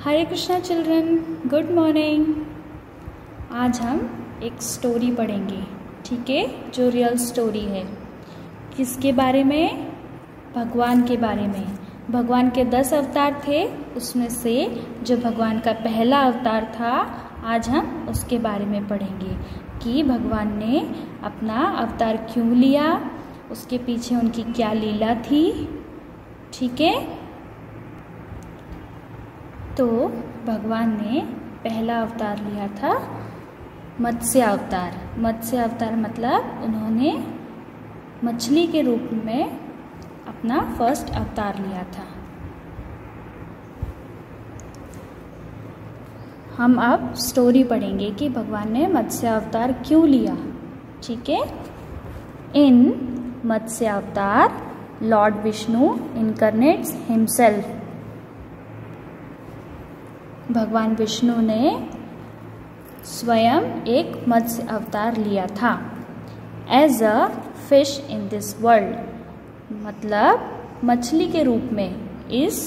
हरे Krishna children, good morning. आज हम एक स्टोरी पढ़ेंगे, ठीक है, जो रियल स्टोरी है। किसके बारे में? भगवान के बारे में। भगवान के 10 अवतार थे, उसमें से जो भगवान का पहला अवतार था, आज हम उसके बारे में पढ़ेंगे कि भगवान ने अपना अवतार क्यों लिया, उसके पीछे उनकी क्या लीला थी, ठीक है। तो भगवान ने पहला अवतार लिया था मत्स्य अवतार। मत्स्य अवतार मतलब उन्होंने मछली के रूप में अपना फर्स्ट अवतार लिया था। हम अब स्टोरी पढ़ेंगे कि भगवान ने मत्स्य अवतार क्यों लिया, ठीक है। इन मत्स्य अवतार लॉर्ड विष्णु इनकर्नेट्स हिमसेल्फ। भगवान विष्णु ने स्वयं एक मत्स्य अवतार लिया था as a fish in this world, मतलब मछली के रूप में इस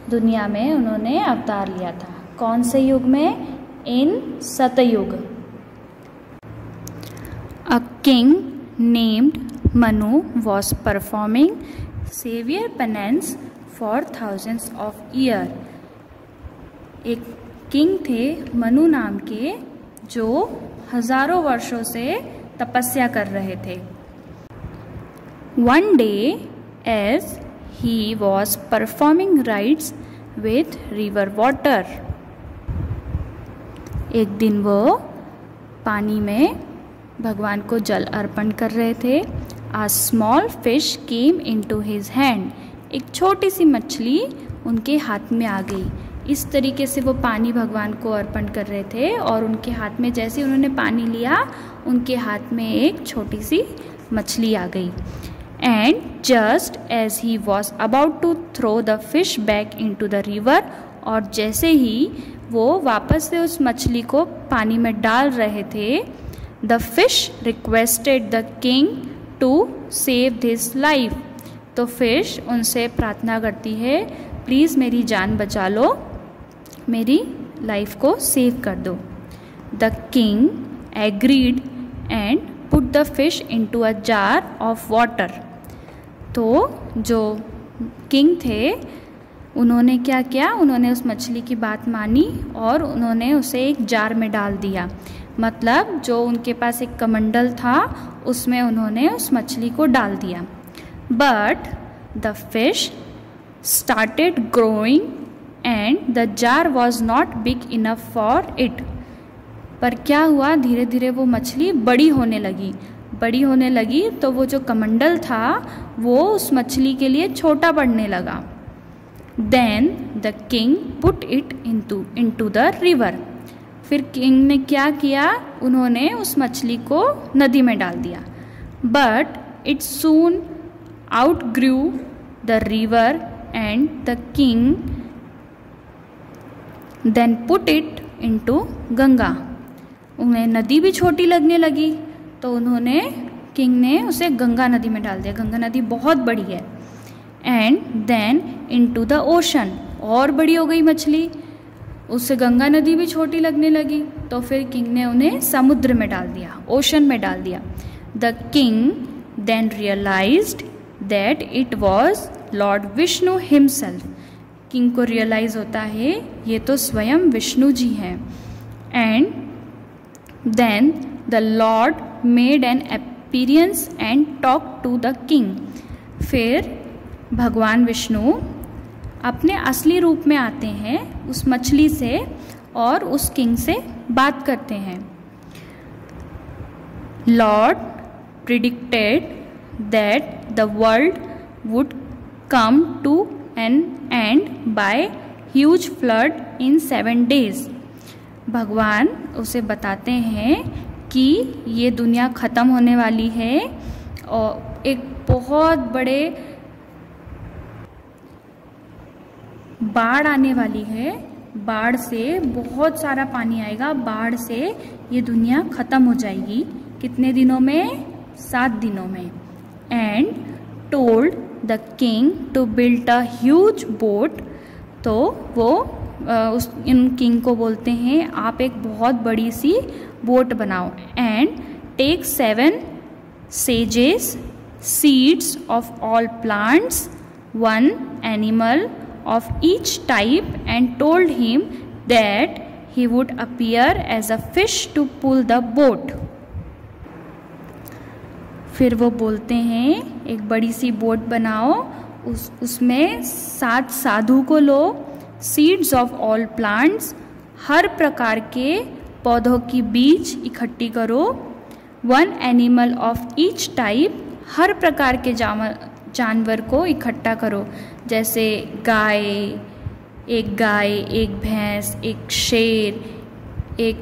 दुनिया में उन्होंने अवतार लिया था। कौन से युग में? In Satyug. A king named Manu was performing severe penance for thousands of year. एक किंग थे मनु नाम के, जो हजारों वर्षों से तपस्या कर रहे थे। One day as he was performing rites with river water, एक दिन वो पानी में भगवान को जल अर्पण कर रहे थे। A small fish came into his hand, एक छोटी सी मछली उनके हाथ में आ गई। इस तरीके से वो पानी भगवान को अर्पण कर रहे थे और उनके हाथ में जैसे उन्होंने पानी लिया, उनके हाथ में एक छोटी सी मछली आ गई। And just as he was about to throw the fish back into the river, और जैसे ही वो वापस से उस मछली को पानी में डाल रहे थे, the fish requested the king to save this life. तो फिश उनसे प्रार्थना करती है, प्लीज़ मेरी जान बचा लो, मेरी लाइफ को सेव कर दो। The king agreed and put the fish into a jar of water. तो जो किंग थे उन्होंने क्या किया? उन्होंने उस मछली की बात मानी और उन्होंने उसे एक जार में डाल दिया। मतलब जो उनके पास एक कमंडल था, उसमें उन्होंने उस मछली को डाल दिया। But the fish started growing and the jar was not big enough for it. पर क्या हुआ, धीरे धीरे वो मछली बड़ी होने लगी तो वो जो कमंडल था वो उस मछली के लिए छोटा पड़ने लगा। Then the king put it into the river. फिर किंग ने क्या किया? उन्होंने उस मछली को नदी में डाल दिया। But it soon outgrew the river and the king then put it into Ganga. उन्हें नदी भी छोटी लगने लगी तो उन्होंने किंग ने उसे गंगा नदी में डाल दिया। गंगा नदी बहुत बड़ी है। And then into the ocean, और बड़ी हो गई मछली, उससे गंगा नदी भी छोटी लगने लगी तो फिर किंग ने उन्हें समुद्र में डाल दिया, ओशन में डाल दिया। The king then realised that it was Lord Vishnu himself. King को रियलाइज होता है ये तो स्वयं विष्णु जी हैं। And then the Lord made an appearance and talk to the king. फिर भगवान विष्णु अपने असली रूप में आते हैं उस मछली से और उस किंग से बात करते हैं। Lord predicted that the world would come to an end by huge flood in 7 days। भगवान उसे बताते हैं कि ये दुनिया ख़त्म होने वाली है और एक बहुत बड़े बाढ़ आने वाली है। बाढ़ से बहुत सारा पानी आएगा, बाढ़ से ये दुनिया ख़त्म हो जाएगी। कितने दिनों में? 7 दिनों में। And told the king to build a huge boat. तो वो इन किंग को बोलते हैं आप एक बहुत बड़ी सी बोट बनाओ and take 7 sages seeds of all plants 1 animal of each type and told him that he would appear as a fish to pull the boat। फिर वो बोलते हैं एक बड़ी सी बोट बनाओ, उसमें 7 साधु को लो, सीड्स ऑफ ऑल प्लांट्स, हर प्रकार के पौधों की बीज इकट्ठी करो, 1 एनिमल ऑफ ईच टाइप, हर प्रकार के जानवर को इकट्ठा करो, जैसे एक गाय, एक भैंस, एक शेर, एक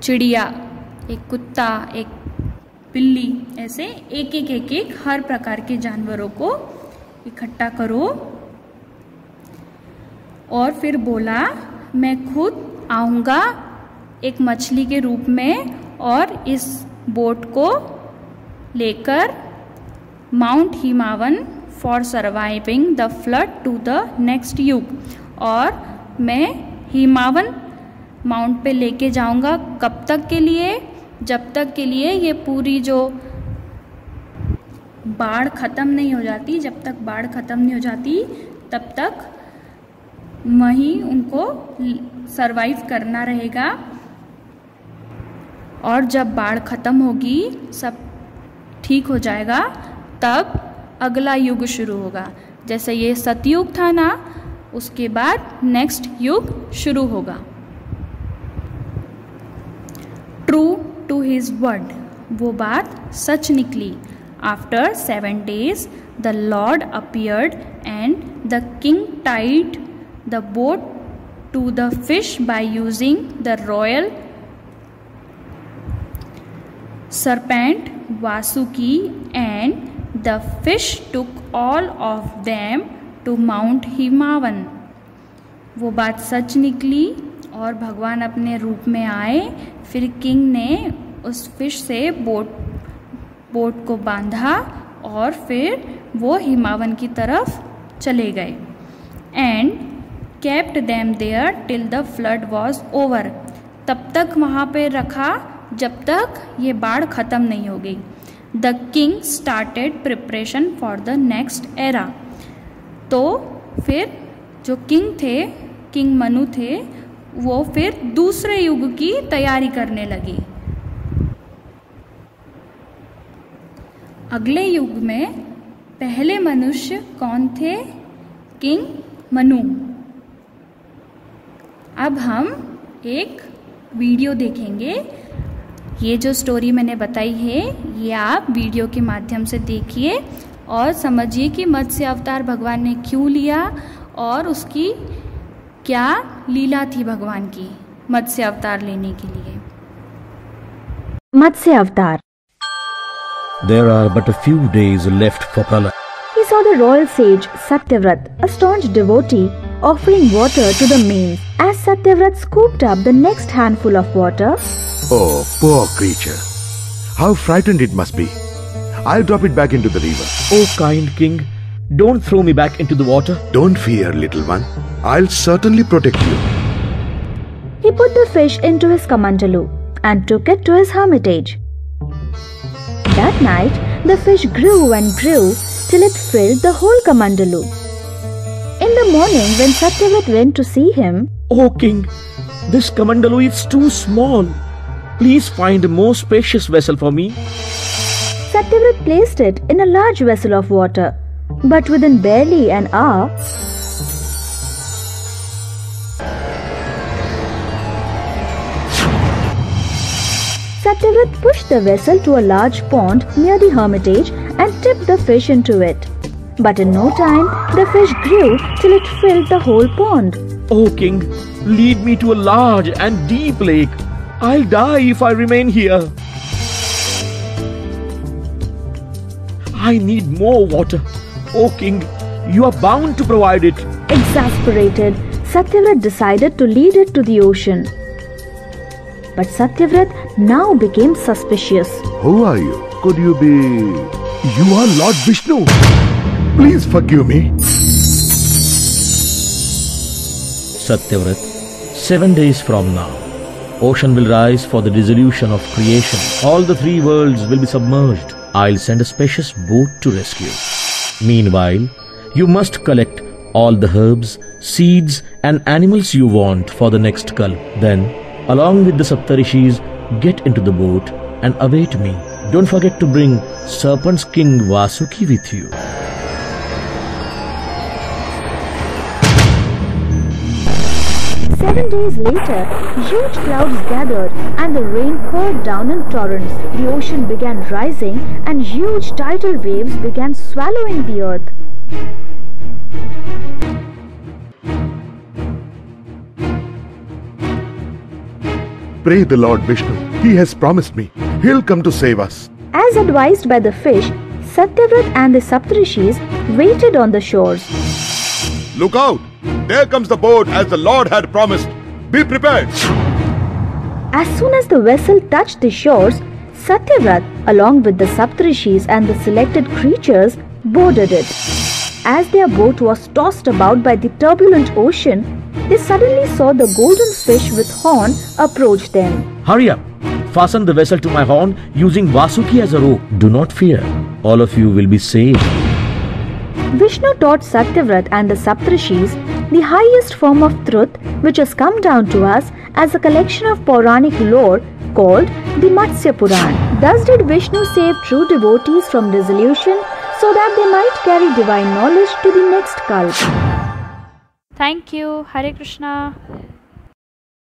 चिड़िया, एक कुत्ता, एक बिल्ली, ऐसे एक हर प्रकार के जानवरों को इकट्ठा करो। और फिर बोला मैं खुद आऊँगा एक मछली के रूप में और इस बोट को लेकर mount Himavan for surviving the flood to the next yuga, और मैं हिमावन माउंट पे लेके जाऊंगा कब तक के लिए, जब तक के लिए ये पूरी जो बाढ़ ख़त्म नहीं हो जाती, जब तक बाढ़ ख़त्म नहीं हो जाती तब तक वहीं उनको सरवाइव करना रहेगा। और जब बाढ़ ख़त्म होगी, सब ठीक हो जाएगा, तब अगला युग शुरू होगा। जैसे ये सतयुग था ना, उसके बाद नेक्स्ट युग शुरू होगा। ट्रू टू हिज वर्ड, वो बात सच निकली। After 7 days the Lord appeared and the king tied the boat to the fish by using the royal serpent Vasuki, and the fish took all of them to Mount Himavan। वो बात सच निकली और भगवान अपने रूप में आए। फिर किंग ने उस फिश से बोट को बांधा और फिर वो हिमावन की तरफ चले गए। And kept them there till the flood was over, तब तक वहाँ पे रखा जब तक ये बाढ़ ख़त्म नहीं हो गई। The king started preparation for the next era, तो फिर जो किंग थे, किंग मनु थे, वो फिर दूसरे युग की तैयारी करने लगे। अगले युग में पहले मनुष्य कौन थे? किंग मनु। अब हम एक वीडियो देखेंगे। ये जो स्टोरी मैंने बताई है, ये आप वीडियो के माध्यम से देखिए और समझिए कि मत्स्य अवतार भगवान ने क्यों लिया और उसकी क्या लीला थी भगवान की मत्स्य अवतार लेने के लिए। मत्स्य अवतार। There are but a few days left for Pralay. He saw the royal sage Satyavrat, a staunch devotee, offering water to the maize. As Satyavrat scooped up the next handful of water, oh, poor creature. How frightened it must be. I'll drop it back into the river. Oh, kind king, don't throw me back into the water. Don't fear, little one. I'll certainly protect you. He put the fish into his kamandalu and took it to his hermitage. That night, the fish grew and grew till it filled the whole kamandalu. In the morning, when Satyavrat went to see him, Oh, king, this kamandalu is too small. Please find a more spacious vessel for me. Satyavrat placed it in a large vessel of water, but within barely an hour, Satyavrat pushed the vessel to a large pond near the hermitage and tipped the fish into it. But in no time, the fish grew till it filled the whole pond. Oh, king, lead me to a large and deep lake. I'll die if I remain here. I need more water. Oh, king, you are bound to provide it. Exasperated, Satyavrat decided to lead it to the ocean. But Satyavrat now became suspicious. Who are you? Could you be... You are Lord Vishnu. Please forgive me. Satyavrat, 7 days from now, ocean will rise for the dissolution of creation. All the 3 worlds will be submerged. I'll send a spacious boat to rescue. Meanwhile, you must collect all the herbs, seeds and animals you want for the next kalp. Then, along with the Saptarishis, get into the boat and await me. Don't forget to bring Serpent's King Vasuki with you. Seven days later, huge clouds gathered and the rain poured down in torrents. The ocean began rising and huge tidal waves began swallowing the earth. Pray the Lord Vishnu. He has promised me. He'll come to save us. As advised by the fish, Satyavrat and the Saptarishis waited on the shores. Look out! There comes the boat as the Lord had promised. Be prepared. As soon as the vessel touched the shores, Satyavrat, along with the Saptarishis and the selected creatures, boarded it. As their boat was tossed about by the turbulent ocean, they suddenly saw the golden fish with horn approach them. Hurry up! Fasten the vessel to my horn using Vasuki as a rope. Do not fear. All of you will be saved. Vishnu taught Satyavrat and the Saptarishis the highest form of truth which has come down to us as a collection of Puranic lore called the Matsya Puran. Thus did Vishnu save true devotees from dissolution so that they might carry divine knowledge to the next kalp. Thank you. Hare Krishna.